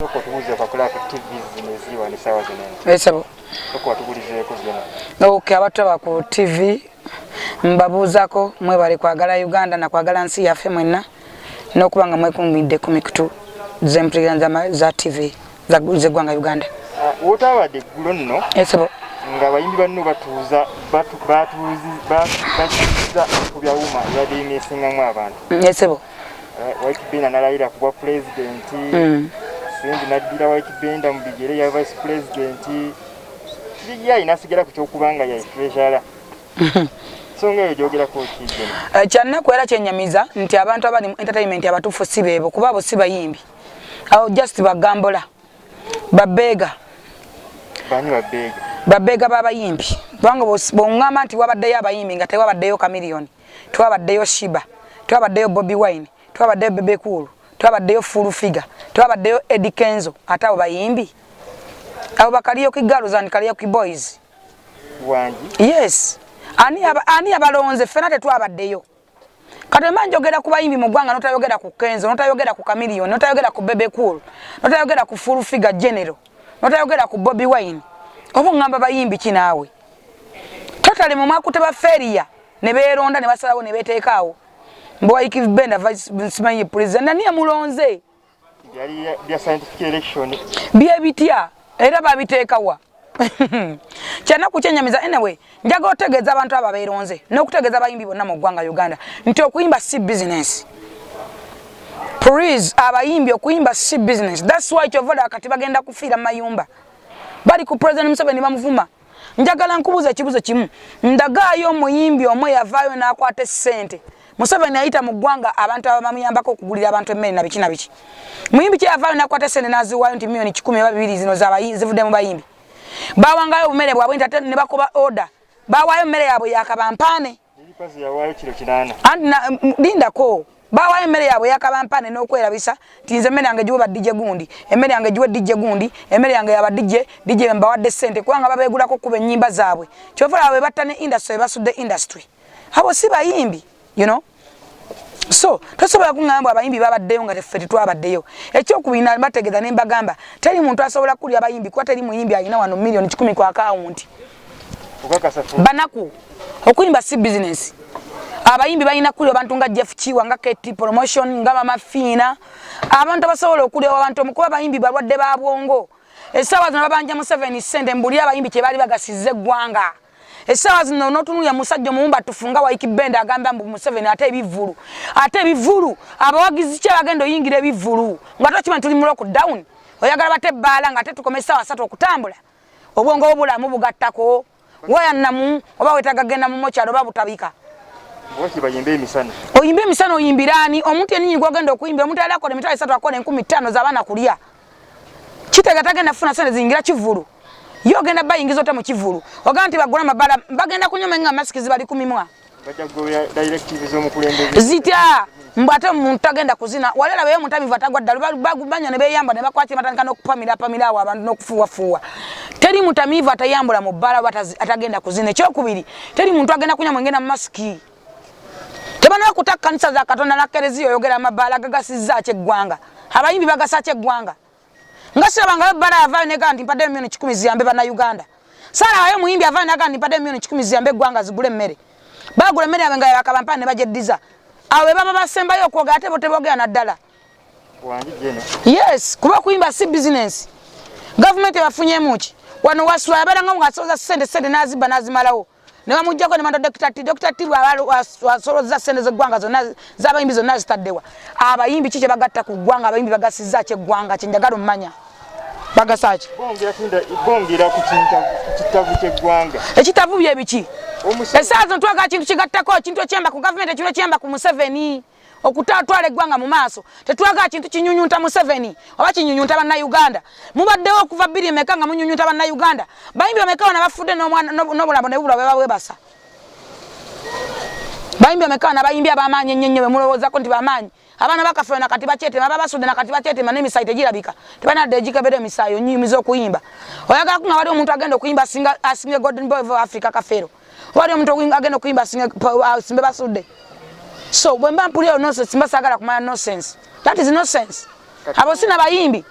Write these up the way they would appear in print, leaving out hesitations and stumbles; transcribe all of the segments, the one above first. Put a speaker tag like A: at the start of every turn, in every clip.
A: Soko tubuze kwa kula TV zimeziwa ni sawa zinene.
B: Esabo.
A: Soko tubulize ko zena.
B: Okay, abantu ba TV mbabuzako mwe bali kwagala Uganda na kwagala nsi yaffe mwenna n'okubanga mwekumidde ku mikutu z'empuliziganya za TV za gwanga Uganda.
A: Wotabadde ggulo nno.
B: Esabo.
A: Nga bayimbi banno batuuza ku byawuma yadde emeesingamu abantu.
B: Esabo.
A: White Benda nalayira kuba president. Sendi naddira White Benda mu bigere ya vice president. Biya inasigera ku kyokubanga ya treasurer. Songa yojogera ko kijene.
B: Kyanna kwera kyenyamiza nti abantu abali mu entertainment abatufu sibebo kuba bo sibayimbi. Awo just bagambola. Babega.
A: Bani babega.
B: Babega babayimbi. Banga bongama nti wabaddeyo abayimbi nga tewabaddeyo Chameleone. Twabaddeyo Shiba. Twabaddeyo Bobby Wine. Twabaddeyo Bebe Cool. Twabaddeyo Fulfigure. Twabaddeyo Eddie Kenzo. Ata bayimbi. Abo bakaliyo kigalo zani kaliyo ki boys.
A: Wangi.
B: Yes. Ani abalonze fena tetwabaddeyo. Kati manjogera ku bayimbi mu gwanga notayogera ku Kenzo, notayogera ku Chameleone, notayogera ku Bebe Cool, notayogera ku Fulfigure General, notayogera ku Bobby Wine. Obo ngamba bayimbi kinaawe. Totale mu mwaka teba feria ne beeronda ne basalawo ne beteekaawo. Mbo White Benda vice president nani amulonze.
A: Yali ya scientific election.
B: Bye bitya era babiteekawa. Kyana kuchenyamiza anyway njaga otegeza abantu ababeeronze n'okutegeza abayimbi bonna mu gwanga Uganda nti okuyimba si business. Please abayimbi okuyimba si business. That's why chovoda akati bagenda kufiira mayumba. Bali ku president Museveni bamuvuma. Njagala nkubuza ekibuzo kimu. Ndagaayo omuyimbi omwe yavaayo n'akwata sente. Museveni ayita mu gwanga abantu abamuyambako okugulira abantu emmere na biki na biki. Muyimbi kye yavaayo n'akwata sente n'aziwaayo nti milioni 10 oba 2 zino zivudde mu bayimbi. Bawangayo mmere bwabwe ntate ne bakoba order. Bawayo mmere yabwe yakabampane.
A: Ilipazi yawayo kilo 8.
B: Andi lindako. Bawayo mmere yabwe yakabampane n'okwerabisa tinze mmere yange giwe badije gundi. Emmere yange giwe DJ gundi. Emmere yange yaba DJ mbawadde sente kubanga babegulako kuba ennyimba zaabwe. Kyovula abe battane industry basudde industry. Abo si bayimbi, you know. So, tosobola kungamba abayimbi babaddeyo nga teffe twabaddeyo. Ekyokubina bategeza ne mbagamba teri muntu asobola kuli abayimbi kwa teri muyimbi alina wano milioni 10 ku account. Banaku okuyimba si business. Abayimbi balina kuli abantu nga Jeff Chiwa nga KT Promotion nga Mama Fina. Abantu abasobola okuli abantu mukuba abayimbi balwadde ba bwongo. Esawa zino babanja mu 7 sente mbuli abayimbi kye bali bagasize gwanga. Esawa zino notunuya musajja muumba tufunga White Benda agamba mbu Museveni ate ebivulu abawagizi kye bagendo yingira ebivulu nga tokimanyi tuli mu lockdown oyagala bate bala nga tetukomesa wasatu okutambula obwongo obulamu bugattako waya namu oba wetaga genda mu mochalo babutabika
A: woki bayimbe emisana
B: oyimbe emisana oyimbirani omuntu yeninyi gwagenda okuyimba omuntu ali akole emitala 3 akole 15 z'abaana kulya kitega tagenda funa sente zingira kivulu yo genda bayingizo ta mu kivulu oganti bagula mabala bagenda kunyoma nga masikizi bali kumimwa
A: bajagoya directives omukulembeze
B: zitya mbata muntu agenda kuzina walala beyo mutamiva atagwa ddalu bagubanya ne beyamba ne bakwati matandika n'okupamira awo abantu n'okufuwafuwa teri mutamiva atayambula mu bbala atagenda kuzina ekyokubiri teri muntu agenda kunyoma ngenda mu masiki tebana kutaka kanisa za Katonda na kereziyo yogera amabala gagasizza kyeggwanga abayimbi bagasa kyeggwanga ngasira banga bara avayo ne gandi mpade milioni 10 ziyambe bana Uganda sala wayo muyimbi avayo na gandi mpade milioni 10 ziyambe gwanga zigule mmere bagule mmere abenga yakabampane bajeddiza awe baba basembayo okwoga ate botebogera na ddala
A: wangi jeno
B: yes kuba kuyimba si business government bafunye muki wano wasula yabala nga asoza sente naziba nazimalawo ne bamujjako ne mando Dr. T wasoloza sente zegwanga zonna zabayimbi zonna zitaddewa abayimbi kike bagatta ku gwanga abayimbi bagasiza kye gwanga kyenjagala mmanya bagasaaki
A: bongera ku kitabu kye gwanga
B: ekitabu bye biki esaazo ntwaga kintu kigattako kintu ekyemba ku government ekino ekyemba ku Museveni okutatwala eggwanga mu maaso tetwaga kintu kinyunyunta Museveni oba kinyunyunta banna Uganda mubaddewo okuva 2 meka nga munyunyunta banna Uganda bayimbi bameka na bafudde n'obulabo ne bubula bwebasa bayimbi bameka na bayimbi abamanyi nnyo be mulowoozako nti bamanyi abana bakafe na kati bachete baba basudde na kati bachete manemi site girabika tebana dejika bede misayo nyimizo kuyimba oyagala kunga wali omuntu agenda kuyimba asinge Golden Boy of Africa kafero wali omuntu agenda kuyimba asinge simbe basudde so bwemba mpulira nonsense simba sagala kumanya nonsense that is nonsense abo sina bayimbi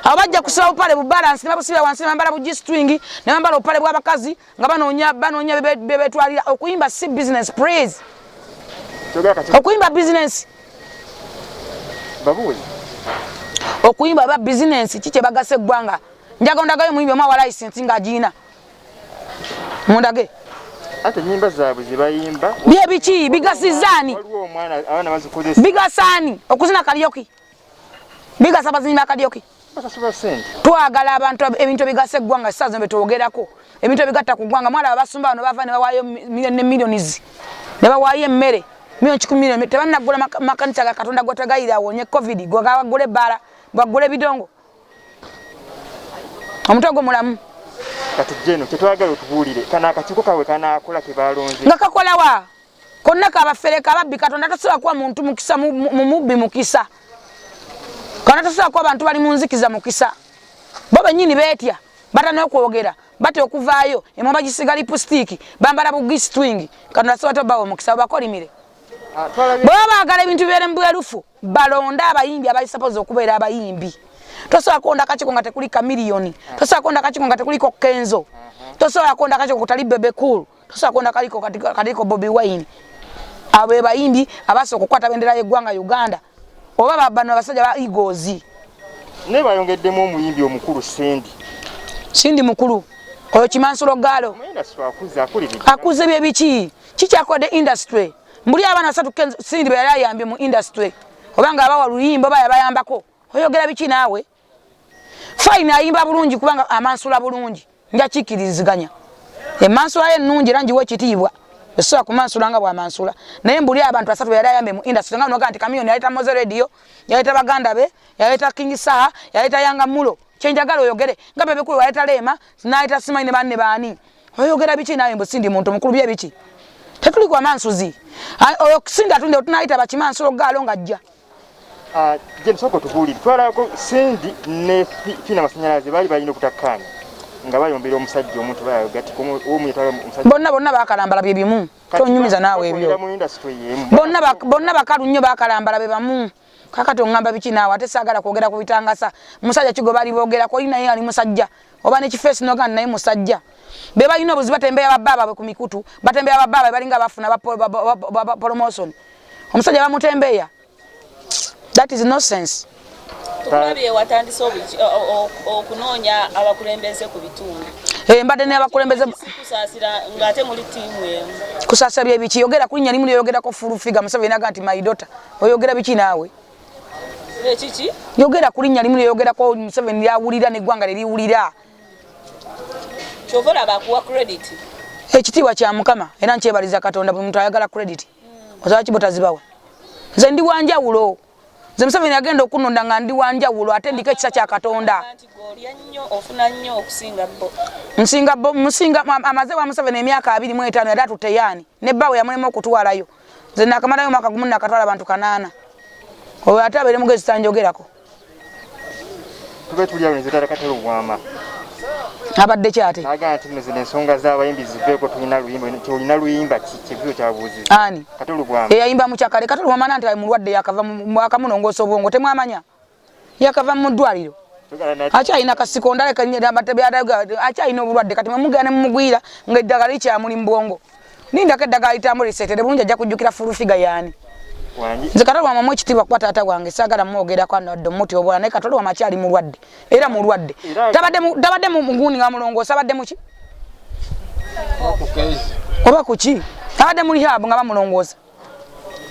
B: abajja kusaba upale bu balance ne babusibya wansi bambala bu G-string ne bambala upale bwa bakazi nga banoonya bebetwalira okuyimba si business praise okuyimba business
A: babuwe
B: okuyimba ba business kiche bagase gwanga njagondagayo muyimbe mwa license nga jina mundage
A: ate nyimba zaabwe zibayimba
B: bye bichi bigasizani
A: waliwo omwana abana bazikozesa
B: bigasani okuzina kalyoki bigasaba zinimba kalyoki
A: basasula sente
B: twagala abantu ebintu bigase gwanga sazo mbe twogerako ebintu bigatta ku gwanga mwala abasumba bano bava ne bawayo millions ne bawayo emmere milioni 10 milioni tebanagula makanisa ga Katonda gotagayira wonye covid gwagagule bara gwagule bidongo omutogo mulamu
A: kati jeno kyetwagala otubulire kana akatiko kawe kana akola kebalonze
B: nga kakola wa konna kabafereka ababbi Katonda tasobola kuwa muntu mukisa mumubbi mukisa kana tasobola kuwa abantu bali munzikiza mukisa bo benyini betya batana okwogera bate okuvaayo emwamba gisigali pustiki bambala bu G-string kana tasobola tobawo mukisa bakolimire baba agala ebintu bere mbwerufu balonda abayimbi abali suppose okubeera abayimbi tosobola konda kachiko nga tekuli kamiliyoni tosobola konda kachiko nga tekuli ko Kenzo tosobola konda kachiko kutali Bebe Cool tosobola konda kaliko Bobby Wine abe bayimbi abaso okukwata bendera y'eggwanga Uganda oba bano abasajja ba Eagles
A: ne bayongeddemu omuyimbi omukulu Sindi
B: mukulu oyo Kimansulo Galo akuze bye biki kikyakode industry mbuli abana basatu Sindi be yayambye mu industry obanga abawa luyimbo bayambako oyogera biki naawe fine ayimba bulungi kubanga Amansula bulungi nja kikiriziganya Emansula ye nnungi rangi wekitiibwa esoa ku Mansula nga bwa Mansula naye mbuli abantu basatu be yayambye mu industry nga noga anti kamiyoni yaleta Moze Radio yaleta baganda be yaleta King Saha yaleta Yanga Mulo chenjagala oyogere nga Bebe Cool yaleta Lema naita Simaine banne bani oyogera biki nawe mbo Sindi muntu mukulu bye biki tetuli kwa Mansuzi oyo Sinda tunde tunaita bakimansulo Galo ngajja
A: James oko tubuli twalako Sindi ne fina masanyalaze bali balina okutakana nga bayombera omusajja omuntu bayogati omu yetala omusajja bonna bakalambala bye bimu tonyumiza nawe ebyo bonna bakalu nnyo bakalambala be bamu kakati ongamba biki nawe ate sagala kwogera ku bitangasa musajja kigo bali boogera ko ina yali musajja oba ne kifeesi noga naye musajja be balina obuzi batembeya bababa ku mikutu batembeya bababa balinga bafuna ba promotion omusajja bamutembeya. That is nonsense.
C: Okulabiye watandise okunonya abakulembeze ku bitundu.
B: Mbadde ne abakulembeze
C: kusasira ngate muri timu emu.
B: Kusasira bye biki yogera kunya limu yogera ko Fulfigure Museveni naga anti my daughter. Oyogera biki nawe?
C: Kiki?
B: Yogera kulinya limu yogera ko Museveni yawulira ne gwanga liriwulira.
C: Chovola bakuwa credit.
B: Ekitiibwa kya Mukama era nkyebaliza Katonda bwe muntu ayagala credit. Ozawa kibota zibawa. Nze ndi wanjawulo. Nze Museveni agenda okunonda nga ndi wanjawulo ate ndika ekisa kya Katonda. Musinga amaze wa Museveni emyaka 25 era tuteyani. Ne bawe yamulema okutwalayo. Nze nakamalayo mwaka gumu nakatwala abantu 8. Oyo ate abere mugezi tanjogerako.
A: Tube tuliawo nzitala katalo bwama.
B: Abadde kyate.
A: Naga ati nezine ensonga z'abayimbi ziveeko tulina luyimba kivyo kyabuuzi.
B: Ani?
A: Katolo bwama.
B: Eyayimba mu kyakale Katolo bwama nanti ali mulwadde yakava mu akamunongoosa obwongo temwamanya. Yakava mu ddwaliro. Acha ina kasiko ndale kanyera batebya acha ina obulwadde kati mumugane mumugwira nga eddagala likya muli mbongo. Ninda keddagala litambule setede bulungi ajja kujjukira Fulfigure yani. Nze Katolo bwama mwekitibwa kwa taata wange sagala mwogera kwa noddo muti obwana naye Katolo bwama kyali mulwadde era mulwadde. Tabadde mu muguni nga mulongoosa abadde muki? Oba kuki? Tabadde mu rehab nga bamulongoosa.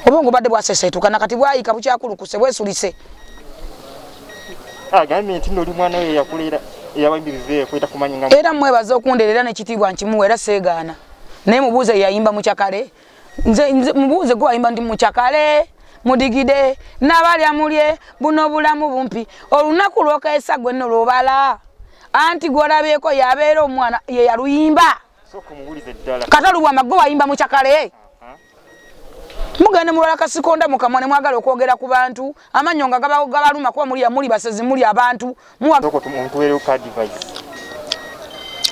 B: Obongo badde bwasesetuka nakati bwayika bukyakulukuse bwesulise.
A: Agambe nti oli mwana we yakulira yabayimbi bive kwita kumanyinga.
B: Era mwebaza okunderera n'ekitibwa nkimuwe era seegaana. Naye mubuuze yayimba mu kyakale. Nze mubuuze gwe ayimba ndi mu kyakale mudigide n'abali amulye buno bulamu bumpi olunaku lw'okeesa gwe nno lw'obala anti gw'olabyeko yabeera omwana ye yaluyimba. Katolo bwama gwe wayimba mu kyakale. Mugende mulwala kasikonda mukamwane mwagala okwogera ku bantu amannyo nga gabaluma kuba muli basezi muli abantu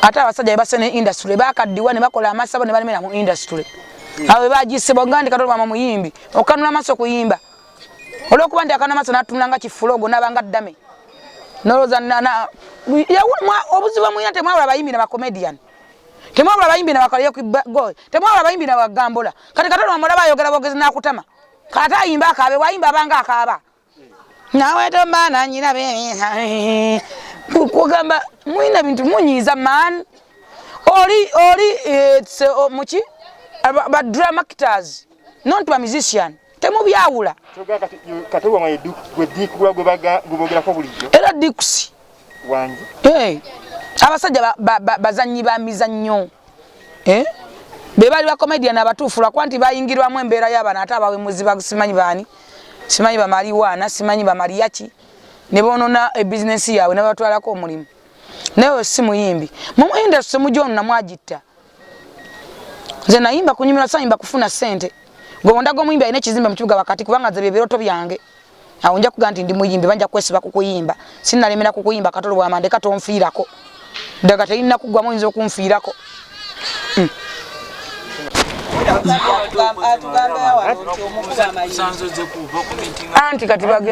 B: ate abasajja basene industry bakaddiwa ne bakola amasabo ne balemera mu industry awe bajise bongandi Katolo bwama muyimbi okanula amaso kuyimba olwokuba ndi akana maso natunanga kifulogo nabanga ddame noloza na obuzibu mwina temwabula abayimbi n'abakomedian temwabula abayimbi n'abakalye go temwabula abayimbi n'abagambola kati katono amola bayogera bogezi nakutama kata ayimba akabe wayimba abanga akaba nawe tomana nyina be kugamba mwina bintu munyiza man oli muki ba drama actors not ba musician temubyawula
A: katoba mwedu gwedikubwa gubogera ko bulijjo
B: era dikusi
A: wangi
B: abasajja bazanyi ba mizannyo be bali ba comedian abatuufu lwakwanti bayingirwamu embeera y'abana ate abawe muziba simanyi bani simanyi ba mariwana simanyi ba mariachi ne bonona business yawe ne batwalako omulimu nawe si muyimbi mu industry mujonu na mwajitta nze nayimba kunyumira sayimba kufuna sente gonda go muyimbi ine kizimba mukibuga wakati kubanga ze biroto byange awo nja kuganti ndi muyimbi banja kwesiba kukuyimba sinalemera kukuyimba katolo bwa mande katonfiirako daga tayina kugwa moyinzo kunfiirako anti kati